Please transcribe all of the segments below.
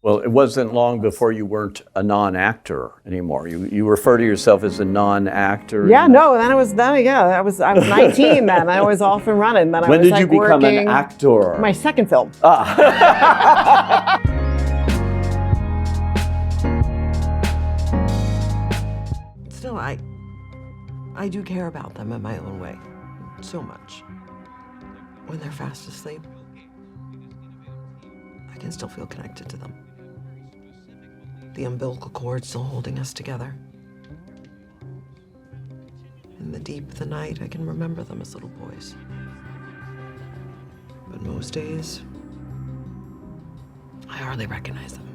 Well, it wasn't long before you weren't a non-actor anymore. You refer to yourself as a non-actor. Yeah, no. Then I was 19 then. I was off and running. Then when I was did you become an actor? My second film. Still, I do care about them in my own way, so much. When they're fast asleep, I can still feel connected to them. The umbilical cord still holding us together. In the deep of the night, I can remember them as little boys. But most days, I hardly recognize them.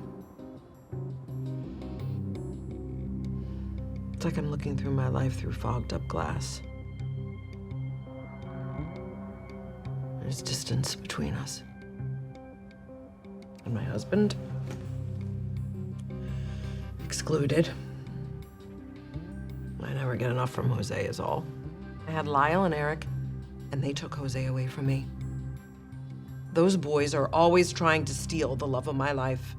It's like I'm looking through my life through fogged up glass. There's distance between us. And my husband, excluded. I never get enough from Jose is all. I had Lyle and Erik, and they took Jose away from me. Those boys are always trying to steal the love of my life.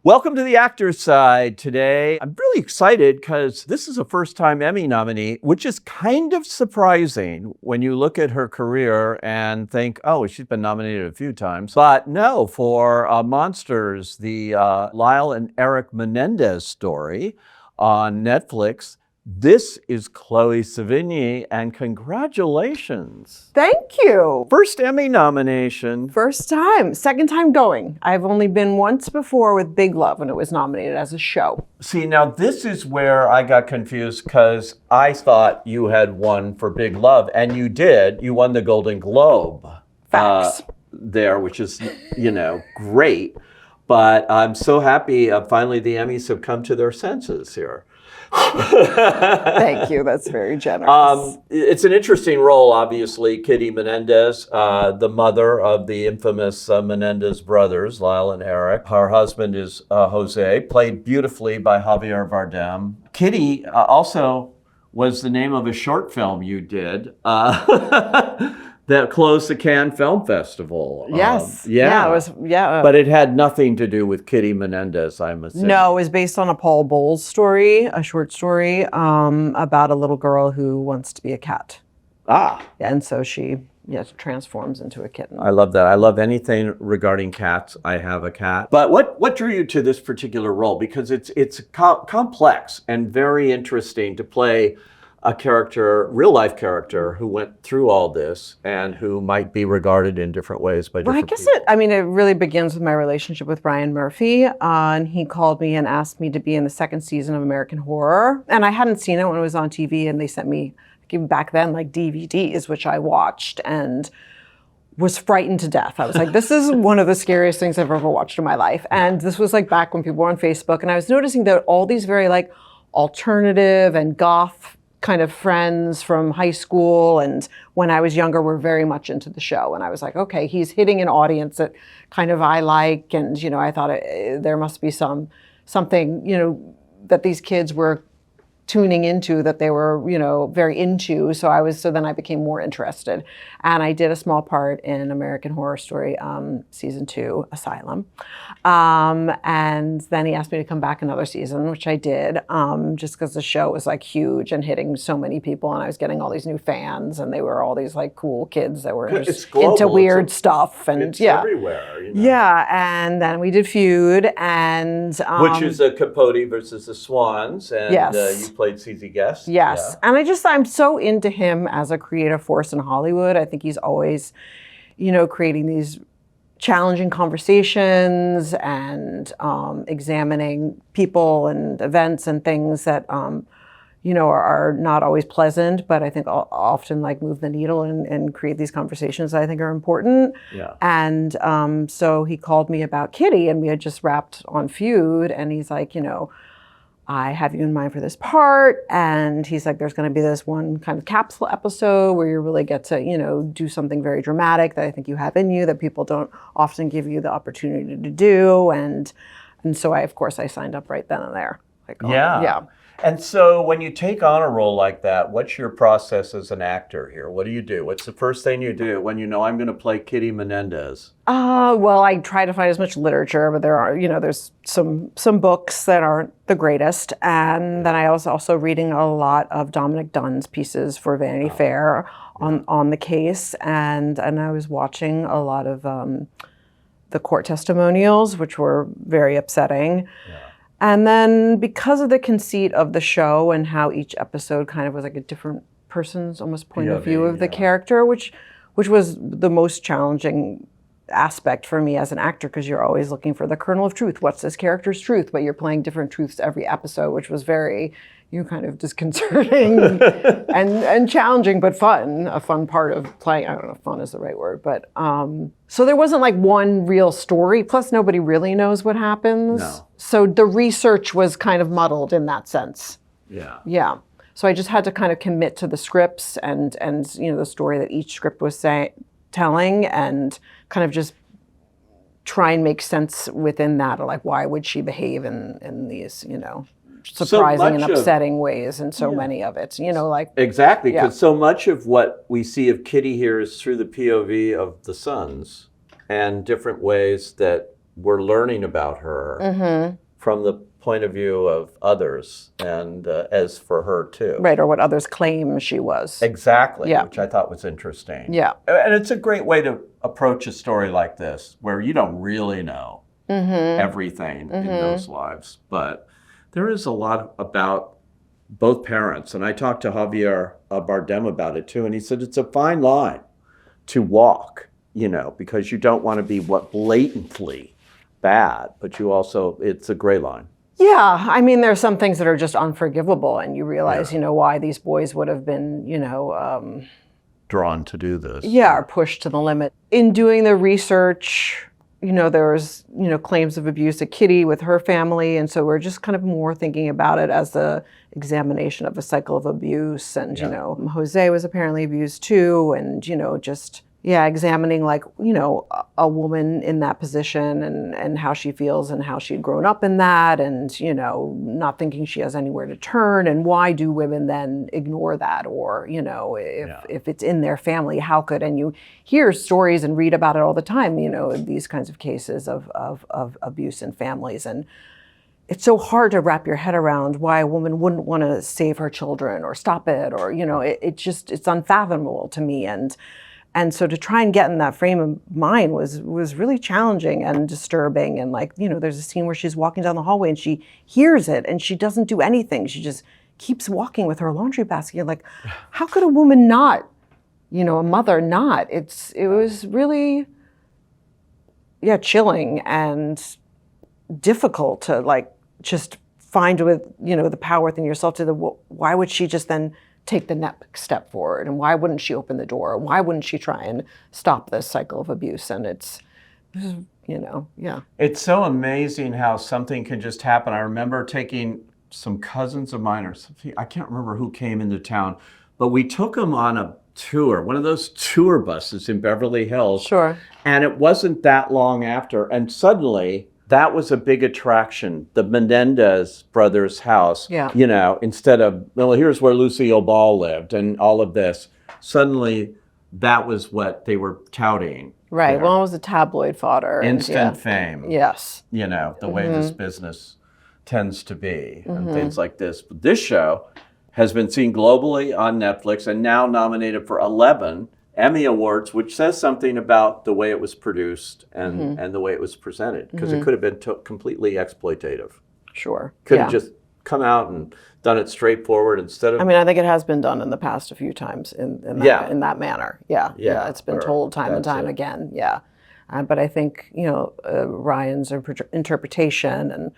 Welcome to the Actor's Side today. I'm really excited because this is a first-time Emmy nominee, which is kind of surprising when you look at her career and think, oh, she's been nominated a few times. But no, for Monsters, the Lyle and Erik Menendez story on Netflix. This is Chloë Sevigny, and congratulations. Thank you. First Emmy nomination. First time, second time going. I've only been once before with Big Love when it was nominated as a show. See, now this is where I got confused because I thought you had won for Big Love, and you did. You won the Golden Globe. Facts. There, which is, great. But I'm so happy finally the Emmys have come to their senses here. Thank you. That's very generous. It's an interesting role, obviously. Kitty Menendez, the mother of the infamous Menendez brothers, Lyle and Erik. Her husband is Jose, played beautifully by Javier Bardem. Kitty also was the name of a short film you did that closed the Cannes Film Festival. Yes. Yeah. It was. Yeah. But it had nothing to do with Kitty Menendez, I'm assuming. No, it was based on a Paul Bowles story, a short story about a little girl who wants to be a cat. And so she transforms into a kitten. I love that. I love anything regarding cats. I have a cat. But what drew you to this particular role? Because it's complex and very interesting to play a character, real life character, who went through all this and who might be regarded in different ways by different people. It really begins with my relationship with Ryan Murphy. And he called me and asked me to be in the second season of American Horror. And I hadn't seen it when it was on TV, and they sent me, back then, like DVDs, which I watched and was frightened to death. I was like, this is one of the scariest things I've ever watched in my life. And this was like back when people were on Facebook. And I was noticing that all these very like alternative and goth kind of friends from high school and when I was younger were very much into the show. And I was like, okay, he's hitting an audience that kind of I like. And, I thought there must be something, that these kids were tuning into, that they were, very into. So then I became more interested. And I did a small part in American Horror Story, season 2, Asylum. And then he asked me to come back another season, which I did, just because the show was like huge and hitting so many people, and I was getting all these new fans, and they were all these like cool kids that were into weird stuff. And it's everywhere. Yeah, and then we did Feud, and which is a Capote versus the Swans, and yes. You played CZ Guest. Yes, yeah. And I'm so into him as a creative force in Hollywood. I think he's always, creating these challenging conversations and examining people and events and things that, are not always pleasant, but I think often like move the needle and create these conversations that I think are important. Yeah. And so he called me about Kitty, and we had just wrapped on Feud, and he's like, I have you in mind for this part. And he's like, there's going to be this one kind of capsule episode where you really get to, do something very dramatic that I think you have in you that people don't often give you the opportunity to do. And so I signed up right then and there. Like, yeah. And so when you take on a role like that, what's your process as an actor here? What do you do? What's the first thing you do when you know I'm going to play Kitty Menendez? Well, I try to find as much literature, but there's some books that aren't the greatest. And then I was also reading a lot of Dominic Dunn's pieces for Vanity Fair on the case. And I was watching a lot of the court testimonials, which were very upsetting. Yeah. And then because of the conceit of the show and how each episode kind of was like a different person's almost point of view of the character, which was the most challenging aspect for me as an actor, because you're always looking for the kernel of truth. What's this character's truth? But you're playing different truths every episode, which was very, kind of disconcerting and challenging, but fun. A fun part of playing. I don't know if fun is the right word, but so there wasn't like one real story. Plus, nobody really knows what happens. No. So the research was kind of muddled in that sense. Yeah. Yeah. So I just had to kind of commit to the scripts and the story that each script was telling, and kind of just try and make sense within that, or like, why would she behave in these, surprising and upsetting ways in so many of it, like. Exactly, because so much of what we see of Kitty here is through the POV of the sons and different ways that we're learning about her from the point of view of others, and as for her too. Right, or what others claim she was. Exactly, which I thought was interesting. Yeah. And it's a great way to approach a story like this, where you don't really know everything in those lives. But there is a lot about both parents. And I talked to Javier Bardem about it too, and he said it's a fine line to walk, because you don't want to be blatantly bad, but you also, it's a gray line. Yeah, I mean, there's some things that are just unforgivable, and you realize, why these boys would have been, drawn to do this. Yeah, or pushed to the limit. In doing the research, there was, claims of abuse at Kitty with her family, and so we're just kind of more thinking about it as a examination of a cycle of abuse, and, Jose was apparently abused too, and, just... Yeah, examining like, a woman in that position and how she feels and how she'd grown up in that, and, not thinking she has anywhere to turn, and why do women then ignore that, or, if it's in their family, how could, and you hear stories and read about it all the time, these kinds of cases of abuse in families, and it's so hard to wrap your head around why a woman wouldn't want to save her children or stop it, or, it's unfathomable to me, and so to try and get in that frame of mind was really challenging and disturbing. And like, there's a scene where she's walking down the hallway and she hears it and she doesn't do anything. She just keeps walking with her laundry basket. You're like, how could a woman not, a mother not? It was really, chilling and difficult to like just find with, the power within yourself why would she just then take the next step forward, and why wouldn't she open the door? Why wouldn't she try and stop this cycle of abuse? And it's It's so amazing how something can just happen. I remember taking some cousins of mine, or something, I can't remember who came into town, but we took them on a tour, one of those tour buses in Beverly Hills. Sure. And it wasn't that long after, and suddenly that was a big attraction, the Menendez brothers' house. Yeah. Instead of, well, here's where Lucille Ball lived and all of this. Suddenly, that was what they were touting. Right. Well, it was a tabloid fodder. Instant fame. Yes. The way this business tends to be and things like this. But this show has been seen globally on Netflix and now nominated for 11 Emmy Awards, which says something about the way it was produced and the way it was presented, because it could have been completely exploitative. Sure. Could have just come out and done it straightforward instead of... I mean, I think it has been done in the past a few times in that manner. Yeah. It's been told time and time again. Yeah. But I think, Ryan's interpretation and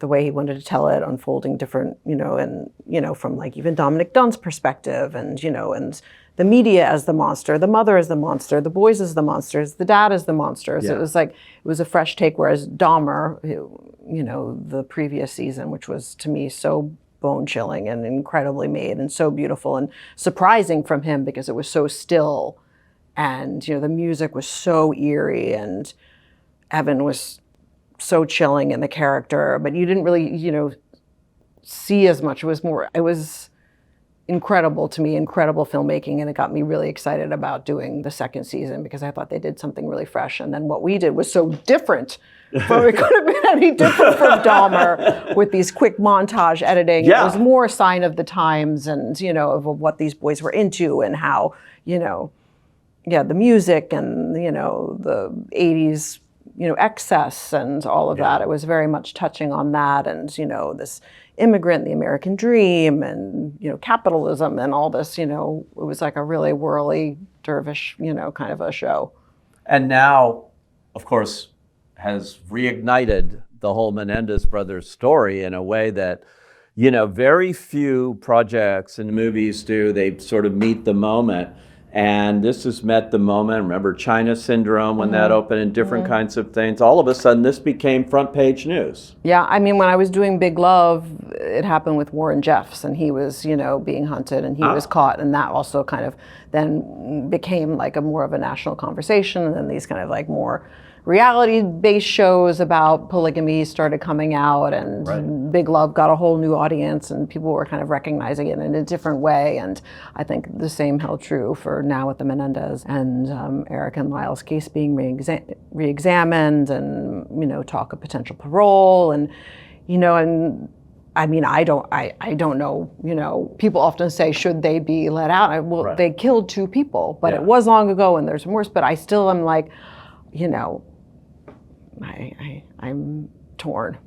the way he wanted to tell it, unfolding different, from like even Dominic Dunn's perspective, and, and the media as the monster, the mother as the monster, the boys as the monsters, the dad as the monsters. Yeah. It was a fresh take, whereas Dahmer, the previous season, which was to me so bone-chilling and incredibly made and so beautiful and surprising from him, because it was so still, and, the music was so eerie, and Evan was so chilling in the character, but you didn't really, see as much. It was incredible to me, incredible filmmaking, and it got me really excited about doing the second season because I thought they did something really fresh. And then what we did was so different. But it could have been any different from Dahmer with these quick montage editing. Yeah. It was more a sign of the times and, of what these boys were into and how, the music and, the 80s, excess and all of that. It was very much touching on that and, this immigrant, the American dream and, capitalism and all this, it was like a really whirly dervish, kind of a show. And now, of course, has reignited the whole Menendez brothers story in a way that, very few projects and movies do. They sort of meet the moment. And this has met the moment. Remember China Syndrome when that opened and different kinds of things. All of a sudden, this became front page news. Yeah, I mean, when I was doing Big Love, it happened with Warren Jeffs, and he was, being hunted, and he was caught, and that also kind of then became like a more of a national conversation, and then these kind of like more reality-based shows about polygamy started coming out, and Big Love got a whole new audience, and people were kind of recognizing it in a different way. And I think the same held true for now with the Menendez and Erik and Lyle's case being re-examined, and talk of potential parole, and and I mean, I don't know. People often say, should they be let out? They killed 2 people, but it was long ago, and there's remorse. But I still am like, I'm torn.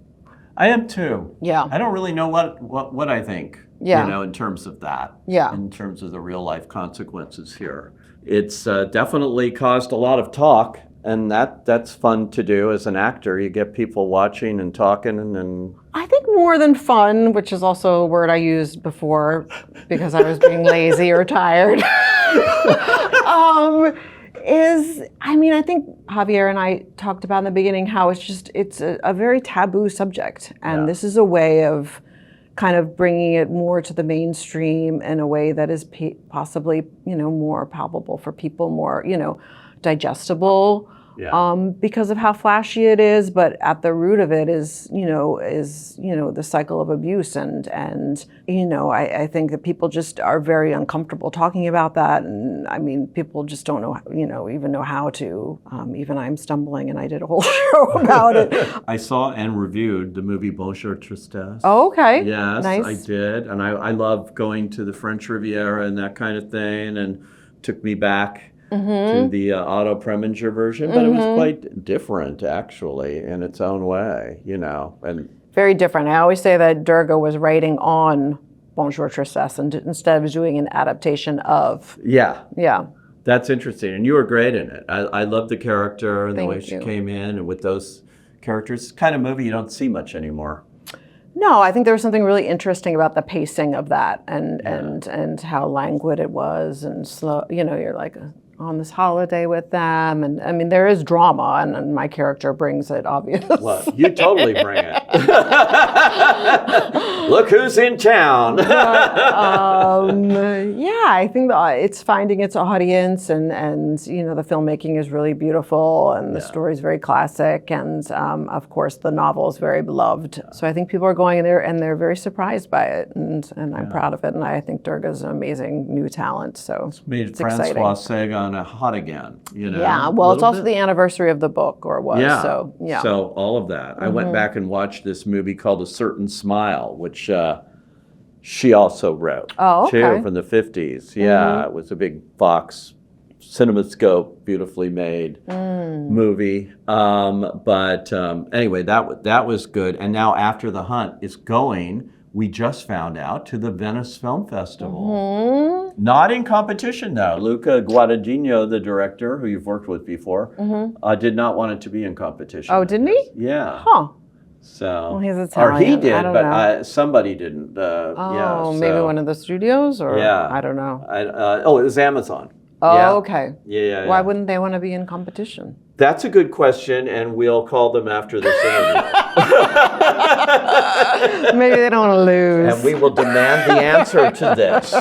I am too. Yeah. I don't really know what I think. Yeah. In terms of that. Yeah. In terms of the real life consequences here, it's definitely caused a lot of talk, and that's fun to do as an actor. You get people watching and talking, and I think more than fun, which is also a word I used before because I was being lazy or tired. I think Javier and I talked about in the beginning how it's a very taboo subject. And this is a way of kind of bringing it more to the mainstream in a way that is possibly, more palpable for people, more, digestible. Because of how flashy it is, but at the root of it is the cycle of abuse, and I think that people just are very uncomfortable talking about that, and I mean people just don't know even know how to. Even I'm stumbling, and I did a whole show about it. I saw and reviewed the movie Bonjour Tristesse. Oh, okay. Yes, nice. I did, and I love going to the French Riviera and that kind of thing, and took me back. To the Otto Preminger version, but it was quite different, actually, in its own way, and very different. I always say that Durga was writing on Bonjour Tristesse instead of doing an adaptation of. Yeah. That's interesting, and you were great in it. I loved the character and the way she you. came in, and with those characters, it's the kind of movie you don't see much anymore. No, I think there was something really interesting about the pacing of that, and how languid it was and slow. You're like on this holiday with them, and I mean there is drama, and my character brings it, obviously. Well, you totally bring it. Look who's in town. I think it's finding its audience, and the filmmaking is really beautiful, and the story is very classic, and of course the novel is very beloved. So I think people are going in there and they're very surprised by it, and I'm proud of it, and I think Durga's an amazing new talent. So it's made it's Francois exciting. Sagan hot again. Yeah, well, it's also the anniversary of the book, or was. So So all of that. I went back and watched this movie called A Certain Smile, which she also wrote. Oh, okay. Too, from the 50s. Yeah, it was a big Fox CinemaScope, beautifully made movie. Anyway, that was good. And now After the Hunt is going, we just found out, to the Venice Film Festival. Not in competition, though. Luca Guadagnino, the director, who you've worked with before, did not want it to be in competition. Oh, didn't he? Yeah. Huh. So, well, he's Italian. Or he did, I don't but know. somebody didn't. Maybe one of the studios, or I don't know. It was Amazon. Oh, okay. Yeah. Why wouldn't they want to be in competition? That's a good question, and we'll call them after this interview. Maybe they don't want to lose. And we will demand the answer to this.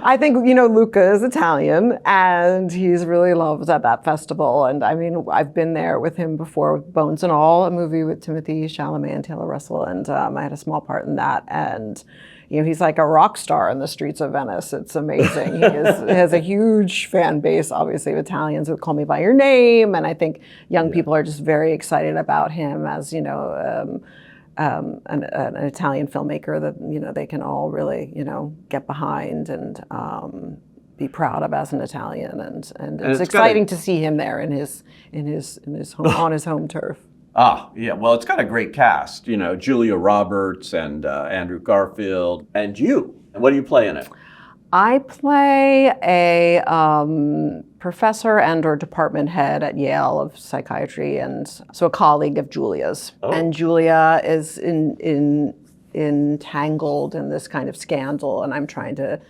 I think, Luca is Italian, and he's really loved at that festival. And I mean, I've been there with him before with Bones and All, a movie with Timothy Chalamet and Taylor Russell, and I had a small part in that. And he's like a rock star in the streets of Venice. It's amazing. He has a huge fan base, obviously, of Italians who call me by your name. And I think young people are just very excited about him as, an Italian filmmaker that, they can all really, get behind and be proud of as an Italian. And it's exciting to see him there in his home, on his home turf. Yeah. Well, it's got a great cast, Julia Roberts and Andrew Garfield and you. And what do you play in it? I play a professor and or department head at Yale of psychiatry, and so a colleague of Julia's. Oh. And Julia is entangled in this kind of scandal, and I'm trying to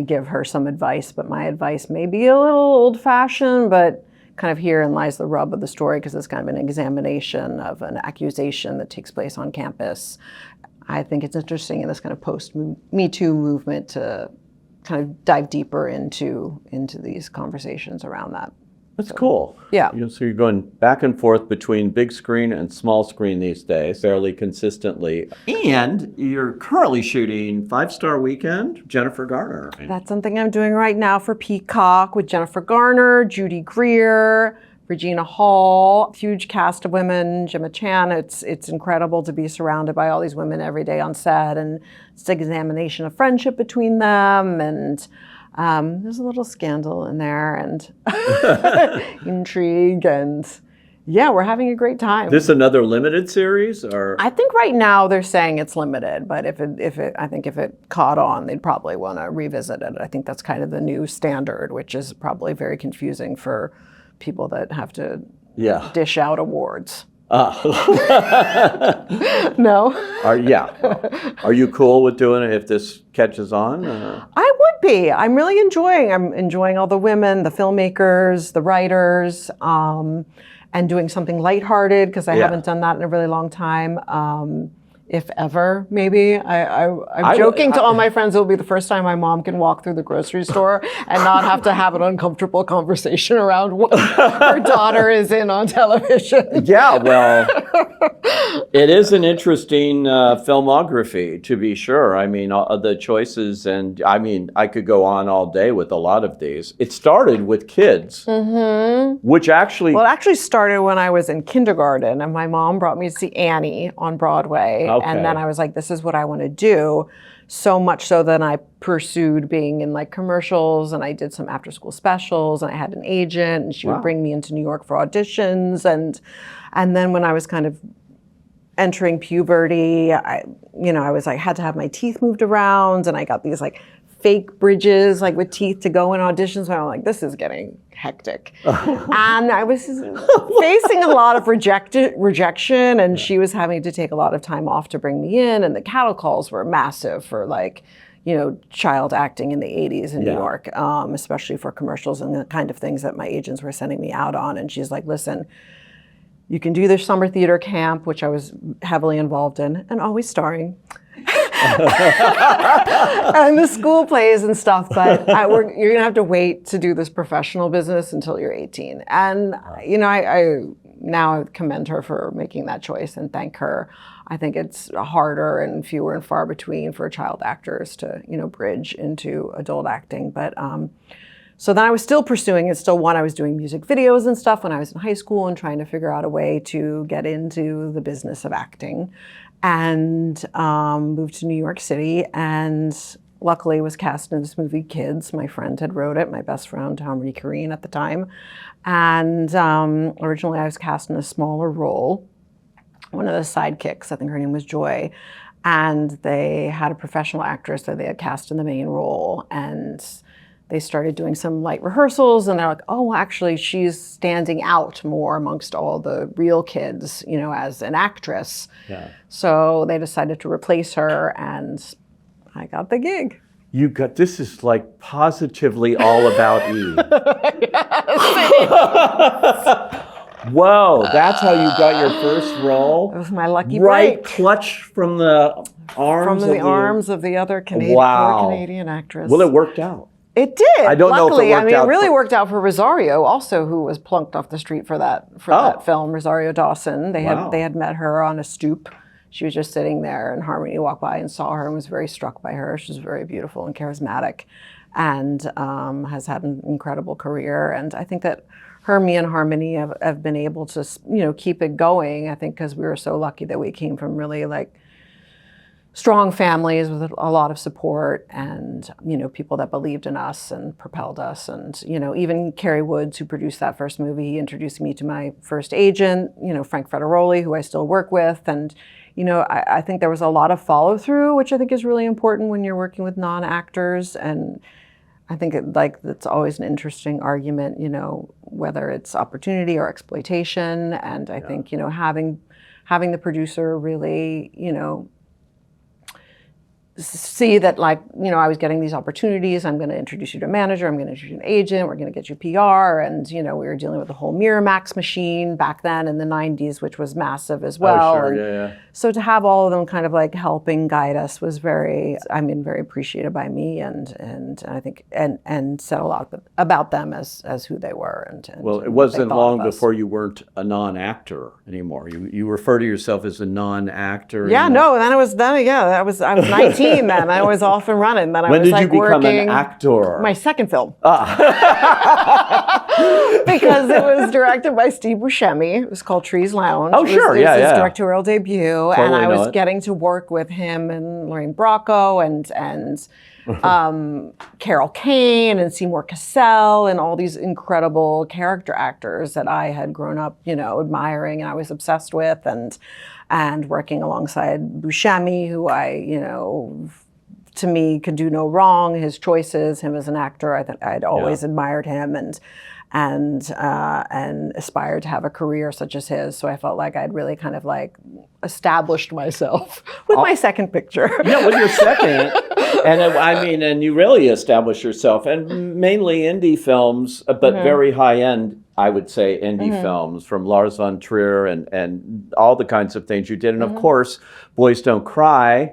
give her some advice, but my advice may be a little old-fashioned, but kind of herein lies the rub of the story, because it's kind of an examination of an accusation that takes place on campus. I think it's interesting in this kind of post-Me Too movement to kind of dive deeper into these conversations around that. That's cool. Yeah. So you're going back and forth between big screen and small screen these days, fairly consistently. And you're currently shooting 5-Star Weekend, Jennifer Garner. That's something I'm doing right now for Peacock with Jennifer Garner, Judy Greer, Regina Hall, huge cast of women, Gemma Chan. It's incredible to be surrounded by all these women every day on set, and it's an examination of friendship between them, and there's a little scandal in there, and intrigue, and yeah, we're having a great time. This another limited series, or? I think right now they're saying it's limited, but if it caught on, they'd probably want to revisit it. I think that's kind of the new standard, which is probably very confusing for people that have to dish out awards. No? Are you cool with doing it if this catches on? I would be. I'm really enjoying all the women, the filmmakers, the writers, and doing something lighthearted, because I haven't done that in a really long time. If ever, maybe. I'm joking to all my friends, it'll be the first time my mom can walk through the grocery store and not have to have an uncomfortable conversation around what her daughter is in on television. Yeah, well, it is an interesting filmography, to be sure. I mean, the choices, and I mean, I could go on all day with a lot of these. It started with kids, which actually... Well, it actually started when I was in kindergarten, and my mom brought me to see Annie on Broadway. Okay. And then I was like, this is what I want to do. So much so that I pursued being in like commercials, and I did some after school specials, and I had an agent, and she would bring me into New York for auditions. And then when I was kind of entering puberty, I had to have my teeth moved around, and I got these like fake bridges like with teeth to go in auditions. So I'm like, this is getting hectic. And I was facing a lot of rejection, and she was having to take a lot of time off to bring me in, and the cattle calls were massive for like, child acting in the 80s in New York, especially for commercials and the kind of things that my agents were sending me out on. And she's like, listen, you can do this summer theater camp, which I was heavily involved in, and always starring. And the school plays and stuff, but you're gonna have to wait to do this professional business until you're 18. And I now commend her for making that choice and thank her. I think it's harder and fewer and far between for child actors to bridge into adult acting. But so then I was still pursuing it. I was doing music videos and stuff when I was in high school and trying to figure out a way to get into the business of acting. And moved to New York City, and luckily was cast in this movie, Kids. My friend had wrote it, my best friend, Marie Karine at the time. And originally I was cast in a smaller role, one of the sidekicks, I think her name was Joy. And they had a professional actress that they had cast in the main role. And they started doing some light rehearsals, and they're like, oh, actually, she's standing out more amongst all the real kids, as an actress. Yeah. So they decided to replace her, and I got the gig. This is like positively all about Eve. Whoa, that's how you got your first role? It was my lucky break. Right, clutch from the arms of the other Canadian actress. Well, it worked out. It did. I don't know if it Luckily, worked I mean, out it really for- worked out for Rosario, also, who was plunked off the street for that film, Rosario Dawson. They had met her on a stoop. She was just sitting there, and Harmony walked by and saw her and was very struck by her. She's very beautiful and charismatic, and has had an incredible career. And I think that me and Harmony have been able to, keep it going. I think because we were so lucky that we came from really like strong families with a lot of support, and people that believed in us and propelled us. And even Kerry Woods, who produced that first movie, he introduced me to my first agent, Frank Federoli, who I still work with. And I think there was a lot of follow through, which I think is really important when you're working with non-actors. And I think it's always an interesting argument, whether it's opportunity or exploitation. And I think having the producer really see that I was getting these opportunities. I'm going to introduce you to a manager. I'm going to introduce you to an agent. We're going to get you PR. And, we were dealing with the whole Miramax machine back then in the 90s, which was massive as well. Oh, sure. And Yeah. so to have all of them kind of like helping guide us was very appreciated by me, and I think, and said a lot about them as who they were. And Well, it and what they wasn't thought long of us. before you weren't a non-actor anymore. You refer to yourself as a non-actor. Yeah, no, then I was 19 then. I was off and running. Then I When was did you become working an actor? My second film. Because it was directed by Steve Buscemi. It was called Trees Lounge. Oh, sure. It was his Yeah. directorial debut. And Totally I know was it. getting to work with him and Lorraine Bracco and Carol Kane and Seymour Cassell and all these incredible character actors that I had grown up, admiring and I was obsessed with, and working alongside Buscemi, who to me could do no wrong. His choices, him as an actor, I'd always admired him and aspired to have a career such as his. So I felt like I'd really kind of like established myself with my second picture. Yeah, with your second. And you really established yourself, and mainly indie films, but very high-end, I would say, indie films, from Lars von Trier and all the kinds of things you did. And of course, Boys Don't Cry.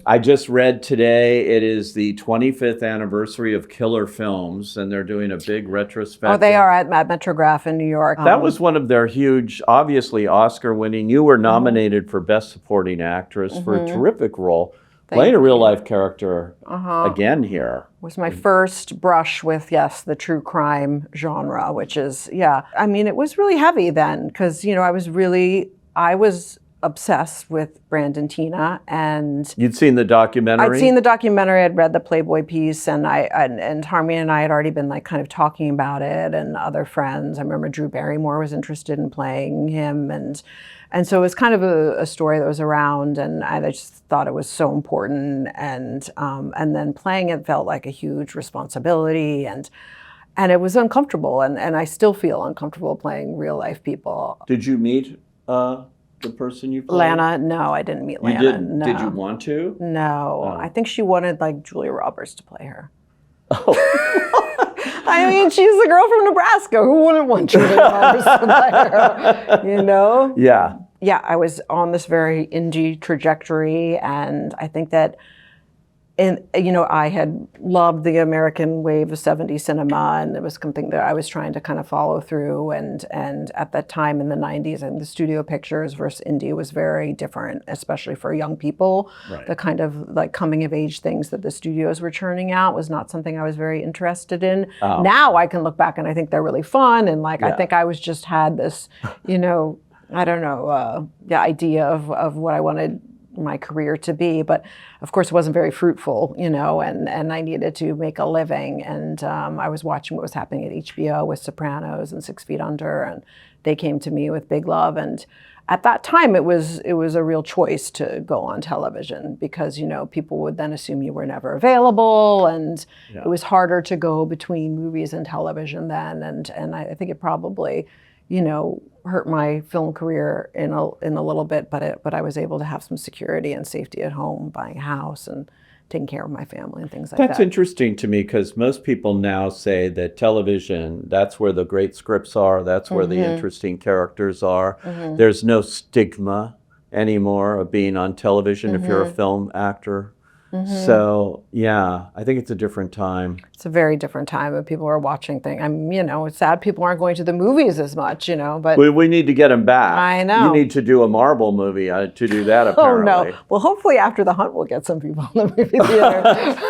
I just read today it is the 25th anniversary of Killer Films, and they're doing a big retrospective. Oh, they are at Metrograph in New York. That was one of their huge, obviously Oscar-winning. You were nominated for Best Supporting Actress for a terrific role. Playing a real-life character again here. Was my first brush with, the true crime genre, which is, it was really heavy then because, I was obsessed with Brandon Teena, and You'd seen the documentary? I'd seen the documentary, I'd read the Playboy piece, and Harmony and I had already been like kind of talking about it, and other friends. I remember Drew Barrymore was interested in playing him, and so it was kind of a story that was around, and I just thought it was so important, and then playing it felt like a huge responsibility, and it was uncomfortable, and I still feel uncomfortable playing real life people. Did you meet the person you played? Lana, no, I didn't meet Lana. You didn't? No. Did you want to? No, I think she wanted like Julia Roberts to play her. Oh. I mean, she's the girl from Nebraska. Who wouldn't want Julia Roberts to play her? Yeah. Yeah, I was on this very indie trajectory, and I think that I had loved the American wave of 70s cinema, and it was something that I was trying to kind of follow through. And at that time in the 90s, and the studio pictures versus indie was very different, especially for young people. Right. The kind of like coming of age things that the studios were churning out was not something I was very interested in. Oh. Now I can look back and I think they're really fun, and I think I was just had this, I don't know, the idea of what I wanted my career to be, but of course it wasn't very fruitful, and I needed to make a living, and I was watching what was happening at HBO with Sopranos and 6 Feet Under, and they came to me with Big Love, and at that time it was a real choice to go on television because people would then assume you were never available, and it was harder to go between movies and television then, and I think it probably hurt my film career in a little bit, but I was able to have some security and safety at home, buying a house and taking care of my family and things like that. That's interesting to me because most people now say that television, that's where the great scripts are, that's where the interesting characters are. There's no stigma anymore of being on television if you're a film actor. So, yeah, I think it's a different time. It's a very different time and people are watching things. It's sad people aren't going to the movies as much, but We need to get them back. I know. You need to do a Marvel movie to do that, oh apparently. no. Well, hopefully after The Hunt we'll get some people in the movie theater.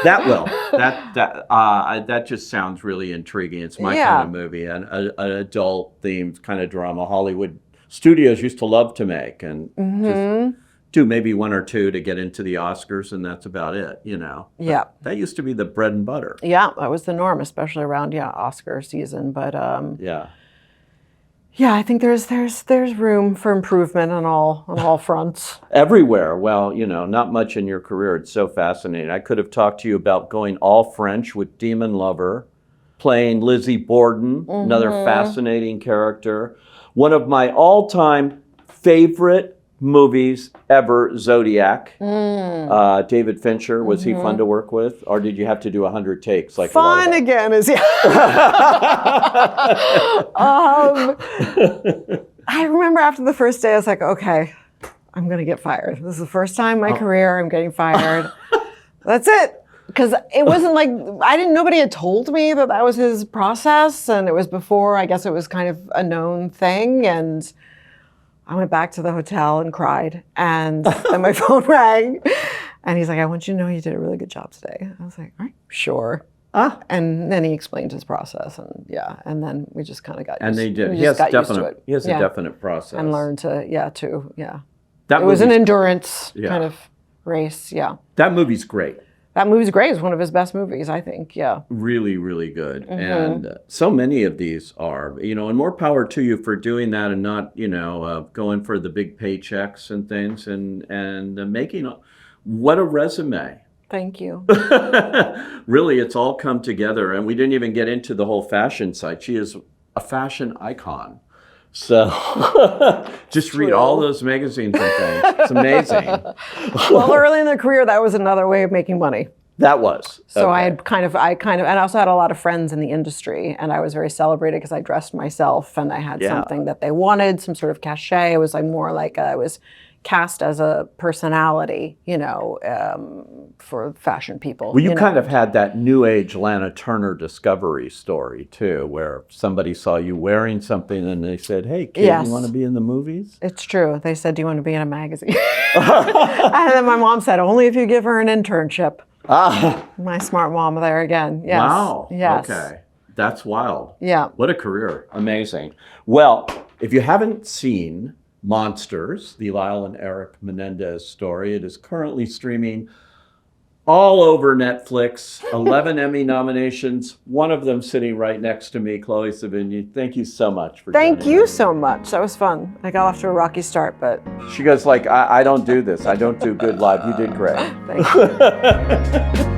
That will. That just sounds really intriguing. It's my kind of movie, an adult themed kind of drama. Hollywood studios used to love to make, and just do maybe one or two to get into the Oscars, and that's about it. Yeah. That used to be the bread and butter. Yeah, that was the norm, especially around Oscar season. But Yeah. I think there's room for improvement on all fronts. Everywhere. Well, not much in your career. It's so fascinating. I could have talked to you about going all French with Demon Lover, playing Lizzie Borden, another fascinating character. One of my all-time favorite movies ever, Zodiac. David Fincher, was he fun to work with? Or did you have to do 100 takes? Like Fun again is I remember after the first day, I was like, okay, I'm going to get fired. This is the first time in my career I'm getting fired. That's it. Because it wasn't like, nobody had told me that was his process. And it was before, I guess it was kind of a known thing. And I went back to the hotel and cried. And then my phone rang. And he's like, I want you to know you did a really good job today. I was like, all right, sure. And then he explained his process, and and then we just kind of got used to it. And they did. He has a definite process. And learned to. That it was an endurance kind of race, That movie's great. That movie's great. It's one of his best movies, I think, Really, really good. And so many of these are, and more power to you for doing that and not, going for the big paychecks and things and making, what a resume. Thank you. Really, it's all come together. And we didn't even get into the whole fashion side. She is a fashion icon. So just read all those magazines and things. It's amazing. Well, early in the career, that was another way of making money. That was. So I kind of, and I also had a lot of friends in the industry, and I was very celebrated because I dressed myself and I had something that they wanted, some sort of cachet. It was like more like I was cast as a personality, for fashion people. Well, you kind of had that new age Lana Turner discovery story too, where somebody saw you wearing something and they said, hey, kid, you want to be in the movies? It's true. They said, do you want to be in a magazine? And then my mom said, only if you give her an internship. My smart mom there again. Yes. Wow. Yes. Okay. That's wild. Yeah. What a career. Amazing. Well, if you haven't seen Monsters, the Lyle and Erik Menendez story, it is currently streaming all over Netflix. 11 Emmy nominations, one of them sitting right next to me, Chloë Sevigny. Thank you so much for joining Thank you me. so much. That was fun. I got off to a rocky start, but... She goes like, I don't do this. I don't do good live. You did great. Thank you.